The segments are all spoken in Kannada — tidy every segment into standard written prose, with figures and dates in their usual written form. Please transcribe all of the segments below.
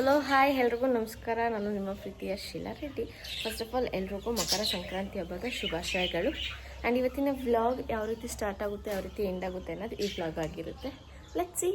ಹಲೋ ಹಾಯ್ ಎಲ್ರಿಗೂ ನಮಸ್ಕಾರ. ನಾನು ನಿಮ್ಮ ಪ್ರೀತಿಯ Sheela Reddy. First of all ಎಲ್ರಿಗೂ ಮಕರ ಸಂಕ್ರಾಂತಿ ಹಬ್ಬದ ಶುಭಾಶಯಗಳು. ಆ್ಯಂಡ್ ಇವತ್ತಿನ ವ್ಲಾಗ್ ಯಾವ ರೀತಿ ಸ್ಟಾರ್ಟ್ ಆಗುತ್ತೆ ಯಾವ ರೀತಿ ಎಂಡ್ ಆಗುತ್ತೆ ಅನ್ನೋದು ಈ ವ್ಲಾಗ್ ಆಗಿರುತ್ತೆ. Let's see.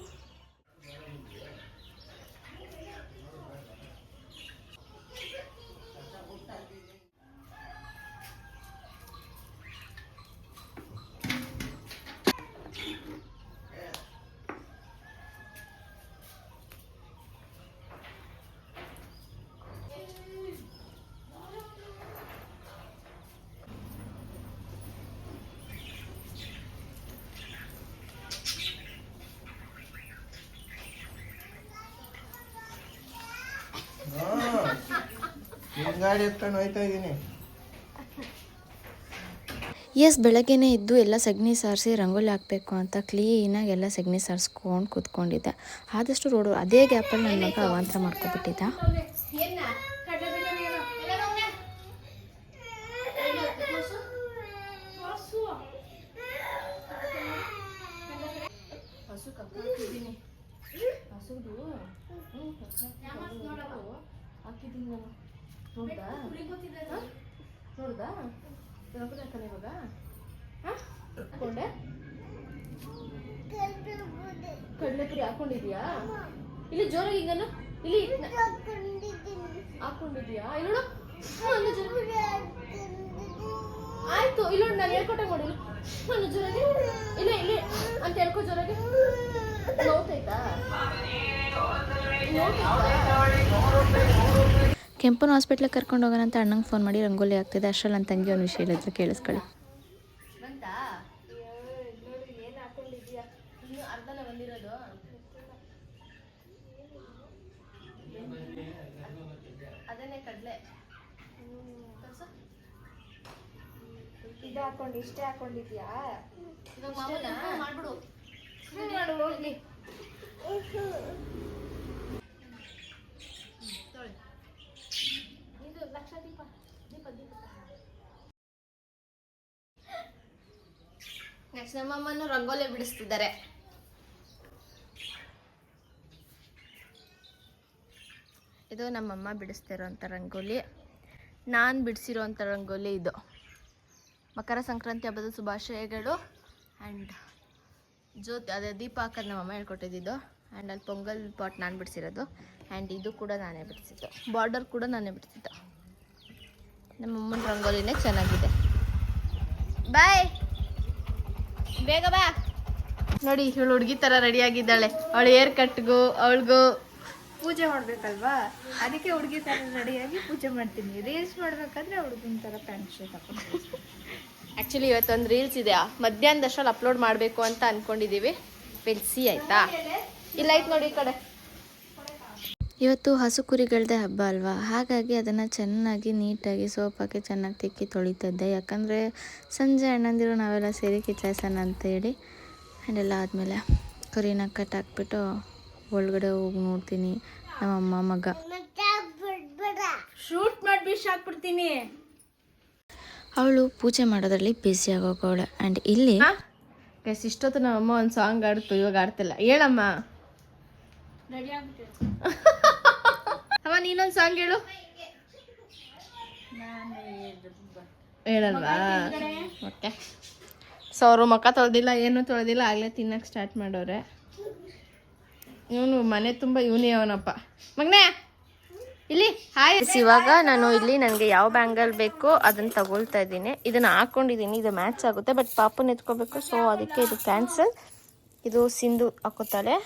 ಗಾಡಿ ಎತ್ಕೊಂಡು ಹೋಯ್ತಾ ಇದ್ದೀನಿ. ಎಸ್, ಬೆಳಗ್ಗೆನೇ ಇದ್ದು ಎಲ್ಲ ಸಗಣಿ ಸಾರಿಸಿ ರಂಗೋಲಿ ಹಾಕಬೇಕು ಅಂತ ಕ್ಲೀನಾಗಿ ಎಲ್ಲ ಸಗಣಿ ಸಾರಿಸ್ಕೊಂಡು ಕೂತ್ಕೊಂಡಿದ್ದೆ. ಆದಷ್ಟು ರೋಡು ಅದೇ ಗ್ಯಾಪಲ್ಲಿ ನನ್ನ ಮಗ ಅವಾಂತರ ಮಾಡ್ಕೊಬಿಟ್ಟಿದ್ದ. ನೋಡ್ದಾ ಇವಾಗ ಹಾಕೊಂಡೆ ಕಡಲೆಪುರಿ ಹಾಕೊಂಡಿದ್ಯಾ? ಇಲ್ಲಿ ಜೋರಾಗಿ ಹಿಂಗನು ಇಲ್ಲಿ ಹಾಕೊಂಡಿದ್ಯಾ? ಇಲ್ಲೋಡು ಆಯ್ತು. ಇಲ್ಲೋಡು ನಾನು ಹೇಳ್ಕೊಟ್ಟೆ ಮಾಡಿ ನಾನು ಜೋರಾಗಿ ಇಲ್ಲ ಇಲ್ಲಿ ಅಂತ ಹೇಳ್ಕೊ ಜೋರಾಗಿ. ನೋಡ್ತೈತಾ? ಕೆಂಪನ ಹಾಸ್ಪಿಟ್ಲಿಗೆ ಕರ್ಕೊಂಡು ಹೋಗೋಣ ಅಂತ ಅಣ್ಣಂಗೆ ಫೋನ್ ಮಾಡಿ ರಂಗೋಲಿ ಆಗ್ತಿದೆ. ಅಷ್ಟರಲ್ಲಿ ನನ್ನ ತಂಗಿ ಒಂದು ವಿಷಯ ಹೇಳಿದ್ರೆ ಕೇಳಿಸ್ಕೊಳ್ಳಿ. ಅದನ್ನೇ ಕಡಲೆ ಇದು ಹಾಕೊಂಡು ಇಷ್ಟೇ ಹಾಕೊಂಡಿದ್ಯಾ? ಮಾಡ್ಬಿಡು ಹೋಗ್ಲಿ. ನೆಕ್ಸ್ಟ್ ನಮ್ಮಮ್ಮನ ರಂಗೋಲಿ ಬಿಡಿಸ್ತಿದ್ದಾರೆ. ಇದು ನಮ್ಮಮ್ಮ ಬಿಡಿಸ್ತಿರೋಂಥ ರಂಗೋಲಿ. ನಾನು ಬಿಡಿಸಿರೋಂಥ ರಂಗೋಲಿ ಇದು. ಮಕರ ಸಂಕ್ರಾಂತಿ ಹಬ್ಬದ ಶುಭಾಶಯಗಳು. ಆ್ಯಂಡ್ ಜ್ಯೋತಿ ಅದೇ ದೀಪ ಹಾಕೋದು ನಮ್ಮಮ್ಮ ಹೇಳ್ಕೊಟ್ಟಿದ್ದು. ಆ್ಯಂಡ್ ಅಲ್ಲಿ ಪೊಂಗಲ್ ಪಾಟ್ ನಾನು ಬಿಡಿಸಿರೋದು. ಆ್ಯಂಡ್ ಇದು ಕೂಡ ನಾನೇ ಬಿಡಿಸಿದ್ದು. ಬಾರ್ಡರ್ ಕೂಡ ನಾನೇ ಬಿಡಿಸಿದ್ದು. ನಮ್ಮಮ್ಮನ ರಂಗೋಲಿನೇ ಚೆನ್ನಾಗಿದೆ. ಬಾಯ್, ಬೇಗ ಬಾ. ನೋಡಿ ಇವಳು ಹುಡುಗಿ ಥರ ರೆಡಿಯಾಗಿದ್ದಾಳೆ. ಅವಳು ಏರ್ ಕಟ್ಗೂ ಅವಳಿಗೂ ಪೂಜೆ ಮಾಡ್ಬೇಕಲ್ವಾ, ಅದಕ್ಕೆ ಹುಡುಗಿ ತರ ರೆಡಿಯಾಗಿ ಪೂಜೆ ಮಾಡ್ತೀನಿ. ರೀಲ್ಸ್ ಮಾಡ್ಬೇಕಾದ್ರೆ ಹುಡುಗಿನ ತರ ಪ್ಯಾಂಟ್ ಶರ್ಟ್ ಹಾಕೊಂಡು. ಆ್ಯಕ್ಚುಲಿ ಇವತ್ತೊಂದು ರೀಲ್ಸ್ ಇದೆ, ಮಧ್ಯಾಹ್ನದಷ್ಟರಲ್ಲಿ ಅಪ್ಲೋಡ್ ಮಾಡಬೇಕು ಅಂತ ಅಂದ್ಕೊಂಡಿದ್ದೀವಿ. ಸಿ ಆಯಿತಾ? ಇಲ್ಲ ಆಯ್ತು ನೋಡಿ ಈ ಕಡೆ. ಇವತ್ತು ಹಸು ಕುರಿಗಳದೇ ಹಬ್ಬ ಅಲ್ವಾ, ಹಾಗಾಗಿ ಅದನ್ನು ಚೆನ್ನಾಗಿ ನೀಟಾಗಿ ಸೋಪ್ ಹಾಕಿ ಚೆನ್ನಾಗಿ ತಿಕ್ಕಿ ತೊಳಿತಿದ್ದೆ. ಯಾಕಂದರೆ ಸಂಜೆ ಅಣ್ಣಂದಿರು ನಾವೆಲ್ಲ ಸೇರಿ ಕಿಚಾಯಿಸೋಣ ಅಂತೇಳಿ. ಆ್ಯಂಡ್ ಎಲ್ಲ ಆದಮೇಲೆ ಕುರಿನ ಕಟ್ಟಾಕ್ಬಿಟ್ಟು ಒಳಗಡೆ ಹೋಗಿ ನೋಡ್ತೀನಿ. ನಮ್ಮಮ್ಮ ಮಗ ಶೂಟ್ ಮಾಡಿ ಹಾಕ್ಬಿಡ್ತೀನಿ. ಅವಳು ಪೂಜೆ ಮಾಡೋದ್ರಲ್ಲಿ ಬ್ಯುಸಿ ಆಗೋಗವಳೆ. ಆ್ಯಂಡ್ ಇಲ್ಲಿ ಇಷ್ಟೊತ್ತು ನಮ್ಮಮ್ಮ ಒಂದು ಸಾಂಗ್ ಆಡ್ತು, ಇವಾಗ ಆಡ್ತಿಲ್ಲ. ಹೇಳಮ್ಮ. ರೆಡಿ ಆಗ್ಬಿಟ್ಟು ಅಮ್ಮ ನೀನೊಂದು ಸಾಂಗ್ ಹೇಳು. ಹೇಳಲ್ವಾ? ಓಕೆ. ಸೊ ಅವರು ಮುಖ ತೊಳೆದಿಲ್ಲ, ಏನೂ ತೊಳೆದಿಲ್ಲ, ಆಗಲೇ ತಿನ್ನಕ್ಕೆ ಸ್ಟಾರ್ಟ್ ಮಾಡೋರೆ. ಇವನು ಮನೆ ತುಂಬ ಇವನೇ ಅವನಪ್ಪ. ಮಗನೇ ಇಲ್ಲಿ ಹಾಯ್. ಇವಾಗ ನಾನು ಇಲ್ಲಿ ನನಗೆ ಯಾವ ಬ್ಯಾಂಗಲ್ ಬೇಕೋ ಅದನ್ನು ತಗೊಳ್ತಾ ಇದ್ದೀನಿ. ಇದನ್ನು ಹಾಕ್ಕೊಂಡಿದ್ದೀನಿ, ಇದು ಮ್ಯಾಚ್ ಆಗುತ್ತೆ. ಬಟ್ ಪಾಪನ ಎತ್ಕೋಬೇಕು, ಸೊ ಅದಕ್ಕೆ ಇದು ಕ್ಯಾನ್ಸಲ್. ಇದು ಸಿಂಧು ಹಾಕೋತಾಳೆ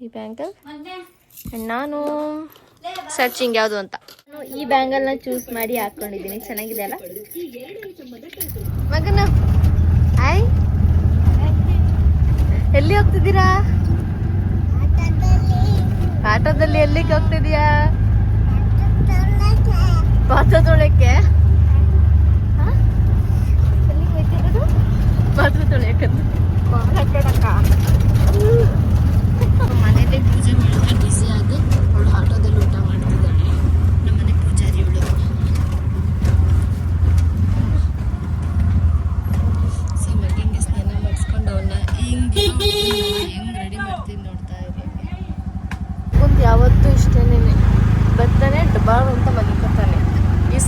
ಈ ಬ್ಯಾಂಗಲ್. ನಾನು ಸರ್ಚಿಂಗ್ ಯಾವುದು ಅಂತ ಈ ಬ್ಯಾಂಗಲ್ನ ಚೂಸ್ ಮಾಡಿ ಹಾಕ್ಕೊಂಡಿದ್ದೀನಿ. ಚೆನ್ನಾಗಿದೆ ಅಲ್ಲ ಮಗನ? ಹಾಯ್, ಎಲ್ಲಿ ಹೋಗ್ತಿದ್ದೀರಾ? ಆಟೋದಲ್ಲಿ. ಎಲ್ಲಿಗೆ ಹೋಗ್ತಿದ್ಯಾ? ಪಾತ್ರೆ ತೊಳೆಯಕ್ಕೆ. ಪಾತ್ರೆ ತೊಳೆಯಕ್ಕೆ ಮನೇಲಿ ಪೂಜೆ ಮಾಡೋಕೆ ಬ್ಯುಸಿಯಾಗಿ ಅವಳು ಆಟೋದಲ್ಲಿ ಊಟ ಮಾಡ್ತಿದ್ದಾಳೆ. ನಮ್ಮನೆ ಪೂಜಾರಿ ಅವಳು. ಸಿಮರ್ಗೆ ಸ್ನಾನ ಮಾಡಿಸ್ಕೊಂಡು ಅವನ್ನ ಹಿಂಗೆ ರೆಡಿ ಮಾಡ್ತೀನಿ ನೋಡ್ತಾ ಇದ್ದೀನಿ. ಒಂದು ಯಾವತ್ತೂ ಇಷ್ಟೇನೆ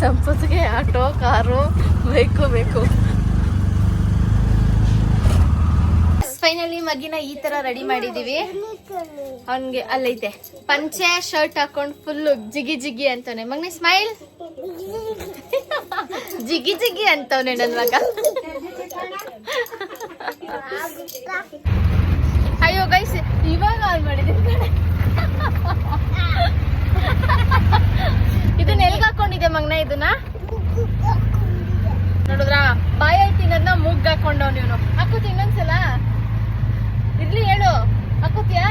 ಸಂಪತ್ಗೆ ಆಟೋ ಕಾರು ಬೇಕು. ಫೈನಲಿ ಮಗಿನ ಈ ತರ ರೆಡಿ ಮಾಡಿದೀವಿ. ಅವನ್ಗೆ ಅಲ್ಲೈತೆ ಪಂಚೆ ಶರ್ಟ್ ಹಾಕೊಂಡು ಫುಲ್ ಜಿಗಿ ಅಂತವನೆ. ಮಗನೇ ಸ್ಮೈಲ್. ಜಿಗಿ ಅಂತವನೆ ನನ್ ಮಗ. ಅಯ್ಯೋ ಗೈಸ್, ಇವಾಗ ಆನ್ ಮಾಡಿದೀನಿ. ಇದನ್ನ ಎಲ್ಗ ಹಾಕೊಂಡಿದ್ದೆ ಮಗನ? ಇದನ್ನ ನೋಡಿದ್ರ ಬಾಯ್ ಐತಿನ ಮೂಗ್ ಹಾಕೊಂಡವ್ ನೀನು. ಹಾಕೋತಿ ಇನ್ನೊಂದ್ಸಲ? ಇರ್ಲಿ ಹೇಳು, ಹಾಕೋತಿಯಾ?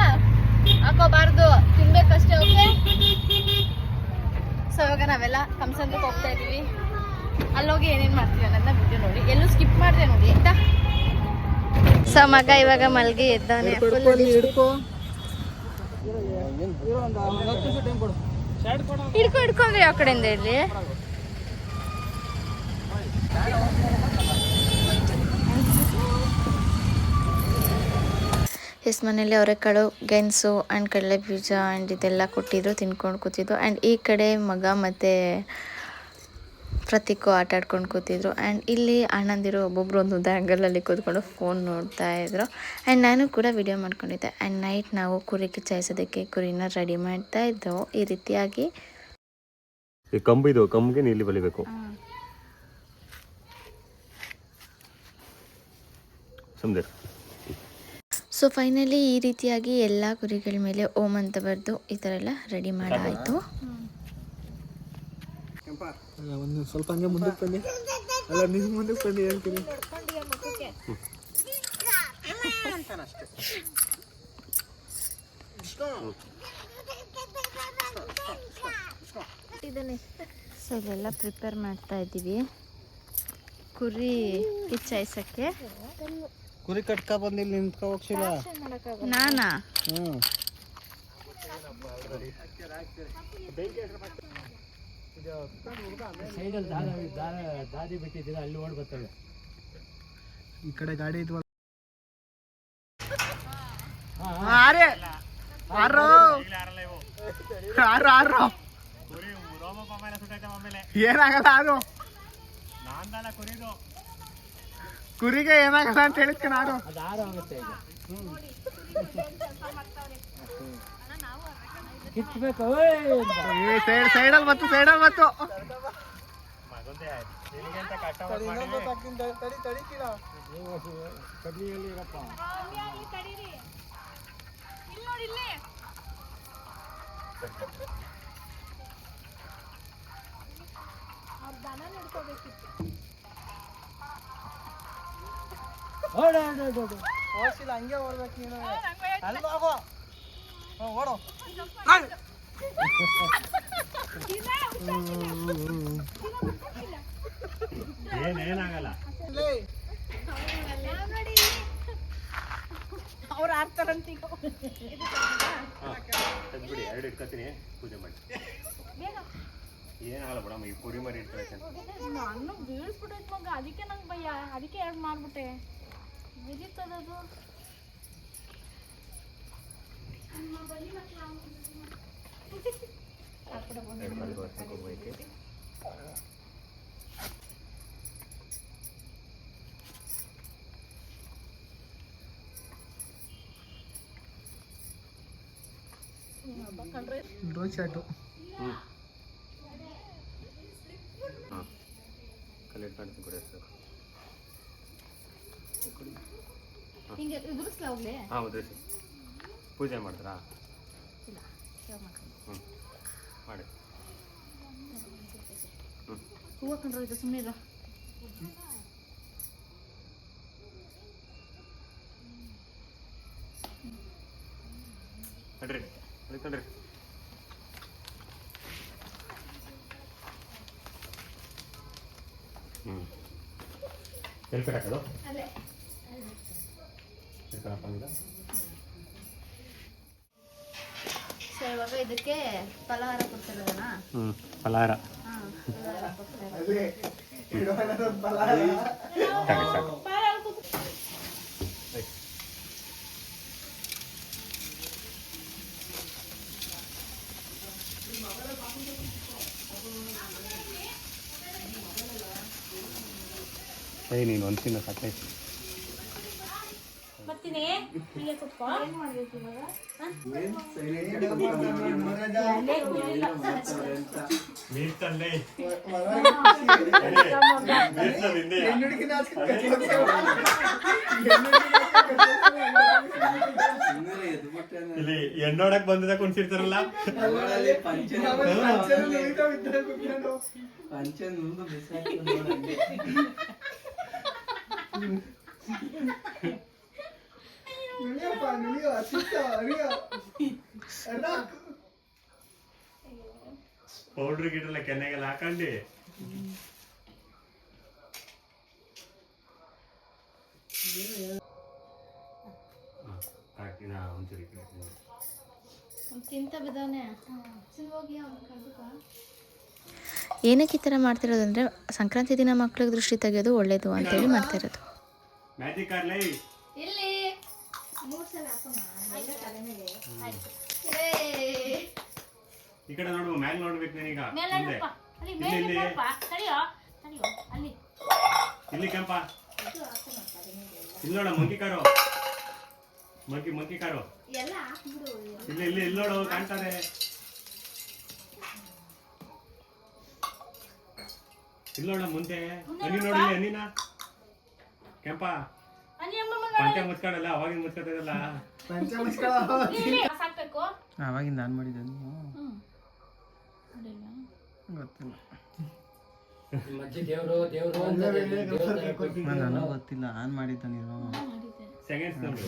ಹಾಕೋಬಾರ್ದು, ತಿನ್ಬೇಕಷ್ಟೇ. ಓಕೆ. ಸೊ ಇವಾಗ ನಾವೆಲ್ಲ ಕಮ್ಸಂದ್ರಕ್ಕೆ ಹೋಗ್ತಾ ಇದೀವಿ. ಅಲ್ಲೋಗಿ ಏನೇನ್ ಮಾಡ್ತೀವಿ ಅನ್ನೋದನ್ನ ವಿಡಿಯೋ ನೋಡಿ, ಎಲ್ಲೂ ಸ್ಕಿಪ್ ಮಾಡಿದೆ ನೋಡಿ ಆಯ್ತಾ. ಸೊ ಮಗ ಇವಾಗ ಮಲ್ಗಿ ಎದ್ದಾನೆ. ಹಿಡ್ಕೊಂಡ್ರಿ ಯಾವ ಕಡೆಯಿಂದ ಇಲ್ಲಿ. ಎಸ್ ಮನೇಲಿ ಅವರೆಕಾಳು, ಗೆಣಸು ಆ್ಯಂಡ್ ಕಡಲೆ ಬೀಜ ಆ್ಯಂಡ್ ಇದೆಲ್ಲ ಕೊಟ್ಟಿದ್ರು, ತಿನ್ಕೊಂಡು ಕೂತಿದ್ರು. ಆ್ಯಂಡ್ ಈ ಕಡೆ ಮಗ ಮತ್ತು ಪ್ರತೀಕು ಆಟ ಆಡ್ಕೊಂಡು ಕೂತಿದ್ರು. ಆ್ಯಂಡ್ ಇಲ್ಲಿ ಅಣ್ಣಂದಿರು ಒಬ್ಬೊಬ್ರು ಒಂದೊಂದು ಆ್ಯಂಗಲಲ್ಲಿ ಕೂತ್ಕೊಂಡು ಫೋನ್ ನೋಡ್ತಾ ಇದ್ರು. ಆ್ಯಂಡ್ ನಾನು ಕೂಡ ವಿಡಿಯೋ ಮಾಡ್ಕೊಂಡಿದ್ದೆ. ಆ್ಯಂಡ್ ನೈಟ್ ನಾವು ಕುರಿ ಕಿಚ್ಚಾಯಿಸೋದಕ್ಕೆ ಕುರಿನ ರೆಡಿ ಮಾಡ್ತಾ ಇದ್ದೆವು. ಈ ರೀತಿಯಾಗಿ ಕಂಬಿಗೆ ನೀಲಿ ಬಲಿಬೇಕು. ಸೊ ಫೈನಲಿ ಈ ರೀತಿಯಾಗಿ ಎಲ್ಲ ಕುರಿಗಳ ಮೇಲೆ ಓಂ ಅಂತ ಬರೆದು ಈ ಥರ ಎಲ್ಲ ರೆಡಿ ಮಾಡಾಯಿತು. ಒಂದು ಸ್ವಲ್ಪ ಹಂಗೆ ಮುಂದಕ್ಕೆ ಬನ್ನಿ. ಅಲ್ಲ ನೀವು ಮುಂದಕ್ಕೆ ಬನ್ನಿ ಹೇಳ್ತೀನಿ. ಸೊ ಇಲ್ಲೆಲ್ಲ ಪ್ರಿಪೇರ್ ಮಾಡ್ತಾ ಇದ್ದೀವಿ ಕುರಿ ಕಿಚ್ಚಾಯಿಸಕ್ಕೆ. ಕುರಿ ಕಟ್ಕ ಬಂದು ಇಲ್ಲಿ ನಿಂತ್ಕೊ ಹೋಗ್ಸಿಲ್ಲ ನಾನಾ? ದಾರಿ ಬಿಟ್ಟಿದ್ದೀರ, ಅಲ್ಲಿ ಓಡ್ ಬರ್ತಾಳೆ. ಈ ಕಡೆ ಗಾಡಿ ಇದ್ವಲ್ಲ. ಏನಾಗಲ್ಲ, ಅದು ಕುರಿಗೆ ಏನಾಗಲ್ಲ ಅಂತ ಹೇಳಿದ್ಕೆ ನಾನು. ಸೈಡಲ್ಲಿ ಮತ್ತು ಓಡಿಸಿಲ್ಲ, ಹಂಗೆ ಓಡ್ಬೇಕು ನೀನು. ಅಲ್ಲಿ ಹೋಗೋ, ಓಡೋ. ಏನಾಗಲ್ಲ. ಅವ್ರು ಆಡ್ತಾರಂತ ಬಿಡಿ, 2 ಇಟ್ಕೊತೀನಿ, ಪೂಜೆ ಮಾಡಿ. ಏನಾಗಲ್ಲ ಬಿಡಮ್ಮ, ಈ ಕುರಿ ಮರಿ ಇಟ್ಕೊಳಕ್ಕೆ ನಾನು ಬೀಳ್ಸ್ಬಿಟ್ಟೈತ್ ಮಗ. ಅದಕ್ಕೆ ನಂಗೆ ಭಯ, ಅದಕ್ಕೆ ಎರಡು ಮಾಡ್ಬಿಟ್ಟೆ. ಬಿದಿತ್ತದದು. Drone shot. ಹಿಂಗೆ ಉದುರಿಸ್ಲಾ ಹೋಗ್ಲಿ? ಉದ್ರಿಸಿ. ಪೂಜೆ ಮಾಡಿದ್ರಾ? ಮಾಡಿ. ಹೂವು ಕಂಡ್ರೆ ಇದು ಸುಮ್ಮನೆ ಇರೋ. ನಡ್ರಿ, ನಡ್ರಿ. ಎಲ್ಲಿ ಕಟ್ಟಾಕೋದು? ಸೊ ಇವಾಗ ಇದಕ್ಕೆ ಫಲಹಾರ ಕೊಡ್ತಿರೋದಣ್ಣ. ಫಲಹಾರ ಏಯ್ ನೀನು ಒಂದು ತಿನ್ನ ಸಾಕೈತಿ. ನೀರು ತಂದೆ ಇಲ್ಲಿ ಎಣ್ಣೋಡಕ್ ಬಂದದ ಕುಣ್ಸಿರ್ತಾರಲ್ಲ. ಪೌಡ್ರ್ ಗಿಡ್ರಲ್ಲ ಕೆನ್ನೆಗೆಲ್ಲ ಹಾಕೊಂಡು ಒಂಚೂರಿ ತಿಂತ ಬಿದ್ದಾನೆ. ಏನಕ್ಕೆ ಈ ಥರ ಮಾಡ್ತಿರೋದಂದರೆ ಸಂಕ್ರಾಂತಿ ದಿನ ಮಕ್ಳಿಗೆ ದೃಷ್ಟಿ ತೆಗೆಯೋದು ಒಳ್ಳೇದು ಅಂತೇಳಿ ಮಾಡ್ತಾ ಇರೋದು. ಮ್ಯಾಜಿಕ್ ಕಾರ್ಲೈ ಇಲ್ಲಿ 3 ಸಲ ಈ ಕಡೆ ನೋಡು, ಮ್ಯಾಲ್ ನೋಡ್ಬೇಕು ನೀನೀಗ. ಇಲ್ಲಿ ಕೆಂಪ, ಇಲ್ಲಿ ನೋಡ ಮಂಕಿ ಕಾರು, ಮಂಕಿ ಕಾರು ಇಲ್ಲಿ ನೋಡು ಕಾಣ್ತದೆ. ಇಲ್ಲಿ ನೋಡ ಮುಂದೆ ಹನಿ ನೋಡಿ, ಹನಿನ ಕೆಂಪ ಪಂಚ ಮುಚ್ಕೊಳಲ್ಲ, ಅವಾಗಿನ ಮುಚ್ಕೊತದಲ್ಲ. ಅವಾಗಿಂದ ಆನ್ ಮಾಡಿದ್ದೆ ಗೊತ್ತಿಲ್ಲ, ನನಗೆ ಗೊತ್ತಿಲ್ಲ ಆನ್ ಮಾಡಿದ್ದ ನೀನು. ಸೆಕೆಂಡ್ಸ್ ನೋಡಿ.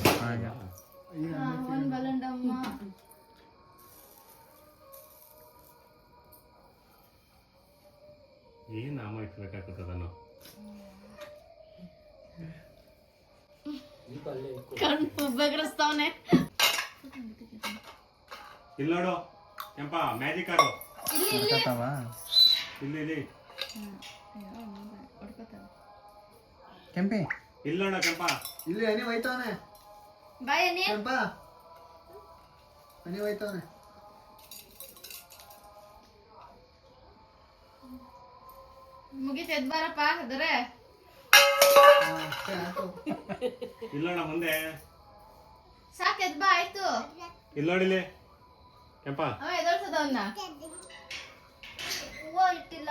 ಏನ್ ನಾಮ ಇಟ್ಬೇಕಾಗ್ತದ ನಾವು. ಇಲ್ಲಿ ನೋಡು ಕೆಂಪ, ಮ್ಯಾಜಿಕ್ ಕಾರು ಇಲ್ಲಿ ಕೆಂಪಿ. ಇಲ್ಲಿ ನೋಡ ಕೆಂಪ, ಇಲ್ಲಿ ಹನಿ ಹೋಯ್ತವನೆ ಕೆಂಪ, ಹನಿ ಹೋಯ್ತವನೆ. ಮುಗಿತ ಎದ್ ಬಾರಪ್ಪ ಅದರೆ. ಇಲ್ಲಿ ನೋಡ ಮುಂದೆ, ಸಾಕ್ ಎದ್ ಬಾ ಆಯ್ತು. ಇಲ್ಲಿ ನೋಡಿಲಿ ಕೆಂಪ, ಅವ ಎದೋಳ್ಸದ ಅವನ್ನ. ಹೂವ ಇಟ್ಟಿಲ್ಲ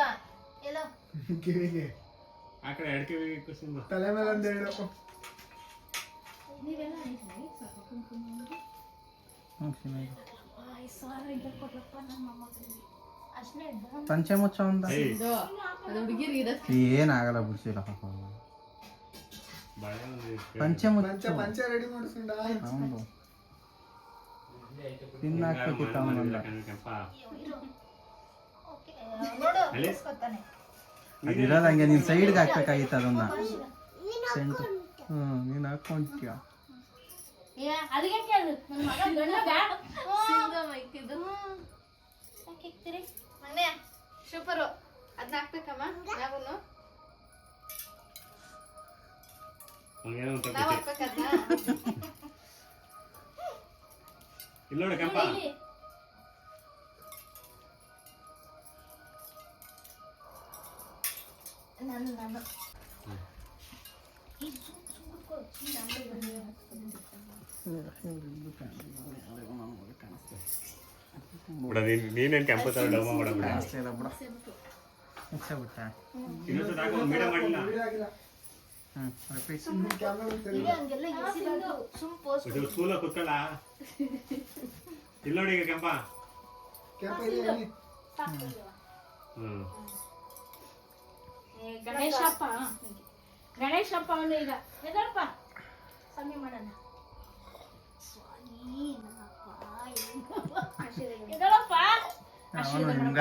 ಎಲ್ಲ ಕಿವಿಗೆ ಆ ಕಡೆ ಎಡಕೆ ಕುಸಿಂದ ತಲೆ ಮೇಲೆ ಒಂದು ಹೇಳು. ಪಂಚಮುಚ್ಚ ಒಂದ ಏನಾಗಲ್ಲ ಬಿಡ್ಸಿಲ್ಲ. ಪಂಚಮುಚ್ಚ ಪಂಚ ರೆಡಿ ಮಾಡಿಸ್ಕೊಂಡ ಹೌದು ತಿನ್ನಾಕ್ಬೇಕಿತ್ತು ಅವನಲ್ಲ. ಅದಿರಲ್ಲ ಹಂಗೆ ನೀನ್ ಸೈಡ್ಗೆ ಹಾಕ್ಬೇಕಾಗಿತ್ತು ಅದನ್ನ. ಸೆಂಟ್ ನೀನ್ ಹಾಕೊಂಡ್ಯ ಸೂಪರು. ಅದನ್ನ ಹಾಕ್ಬೇಕಮ್ಮ ನಾವುನು. ನಾವ್ ಹಾಕ್ಬೇಕದ್ನ. ಇಲ್ಲಿ ನೋಡು ಕೆಂಪ, ನಾನು ನೀನೇನ್ ಕೆಂಪ ತರ ಡಮ್ಮ ಮಾಡಬೇಡ. ಸ್ಕೂಲ ಕುತ್ಕಲ್ಲ. ಇಲ್ಲಿ ನೋಡಿ ಈಗ ಕೆಂಪ, ಗಣೇಶಪ್ಪ ಅವನು ಈಗ ಎದಪ್ಪ ಸ್ವಾಮಿ ಮಾಡೋಣ.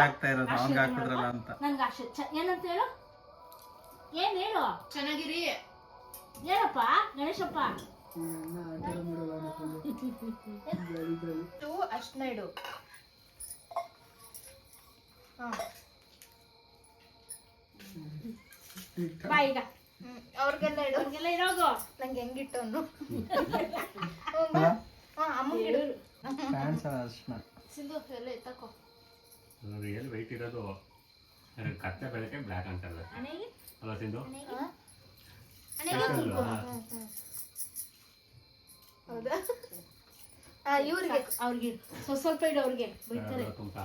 ಆಗ್ತಾ ಇರೋದು ಅವ್ನಿಗೆ ಹಾಕಿದ್ರಲ್ಲ ಅಂತ. ನನ್ಗೆ ಆಶೀರ್ವಾದ ಏನಂತ ಹೇಳು, ಏನ್ ಹೇಳು, ಚೆನ್ನಾಗಿರಿ ಏನಪ್ಪ ಗಣೇಶಪ್ಪ. ಅಷ್ಟನ್ನ ಇಡು. ಬಾ ಈಗ ಅವ್ರಿಗೆಲ್ಲ ಇಡು, ಅವ್ರಿಗೆಲ್ಲ ಇರೋದು. ನಂಗೆ ಹೆಂಗಿಟ್ಟು ಅಮ್ಮಗಿಡು. ಸಿಂಧು ಎಲ್ಲ ಎತ್ತಕೋ. ರಿಯಲ್ ವೆಯ್ಟ್ ಇರೋದು ಕತ್ತೆ ಬೆಳಕೆ ಬ್ಲ್ಯಾಕ್ ಅಂತಾರಲ್ಲ ಅಲ್ಲ ಸಿಂಧು ಹೌದಾ ಇವ್ರಿಗೆ ಅವ್ರಿಗೆ ಸ್ವಲ್ಪ ಇಡು ಅವ್ರಿಗೆ ಬೈತಾರೆ. ತುಂಬ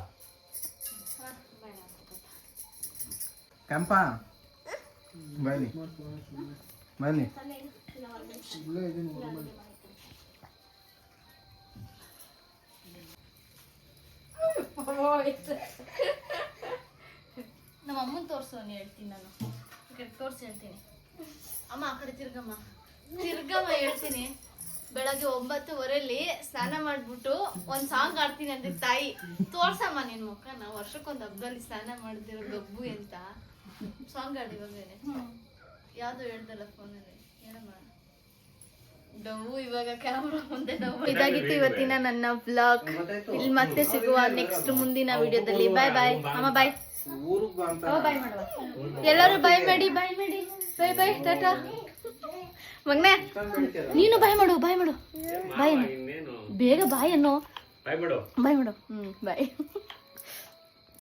ಕೆಂಪ ಬನ್ನಿ ಬನ್ನಿ. ನಮ್ಮ ಅಮ್ಮನ ತೋರ್ಸು ಹೇಳ್ತೀನಿ ನಾನು. ಈ ಕಡೆ ತೋರ್ಸಿ ಹೇಳ್ತೀನಿ. ಅಮ್ಮ ಆ ಕಡೆ ತಿರ್ಗಮ್ಮ ಹೇಳ್ತೀನಿ. ಬೆಳಗ್ಗೆ 9:15 ಸ್ನಾನ ಮಾಡ್ಬಿಟ್ಟು ಒಂದ್ ಸಾಂಗ್ ಆಡ್ತೀನಿ ಅಂದ್ರೆ ತಾಯಿ ತೋರ್ಸಮ್ಮ ನಿನ್ ಮುಖನ, ವರ್ಷಕ್ಕೊಂದ್ ಹಬ್ಬದಲ್ಲಿ ಸ್ನಾನ ಮಾಡಿದಿರೋ ಗಬ್ಬು ಅಂತ ಸಾಂಗ್ ಆಡಿ ಇವಾಗೇನೆ. ಯಾವ್ದು ಹೇಳ್ದಲ್ಲ ಫೋನಲ್ಲಿ ಹೇಳಮ್ಮ. ಡವ್ವು ಇವಾಗ ಕ್ಯಾಮ್ರಾ ಮುಂದೆ ಡವ್ವು. ಇದಾಗಿತ್ತು ಇವತ್ತಿನ ನನ್ನ ವ್ಲಾಗ್. ಇಲ್ಲಿ ಮತ್ತೆ ಸಿಗುವ ನೆಕ್ಸ್ಟ್ ಮುಂದಿನ ವಿಡಿಯೋದಲ್ಲಿ. ಬಾಯ್ ಬಾಯ್ ಅಮ್ಮ. ಬಾಯ್ ಬಾಯ್ ಮಾಡುವ ಎಲ್ಲರೂ. ಬಾಯ್ ಮಾಡಿ ಬಾಯ್ ಬಾಯ್ ಟಾಟಾ. ಮಗ್ನೆ ನೀನು ಬಾಯ್ ಮಾಡು ಬಾಯ್ ಅನ್ನು ಬೇಗ ಬಾಯ್ ಅನ್ನೋ. ಬಾಯ್ ಮಾಡು ಬಾಯ್.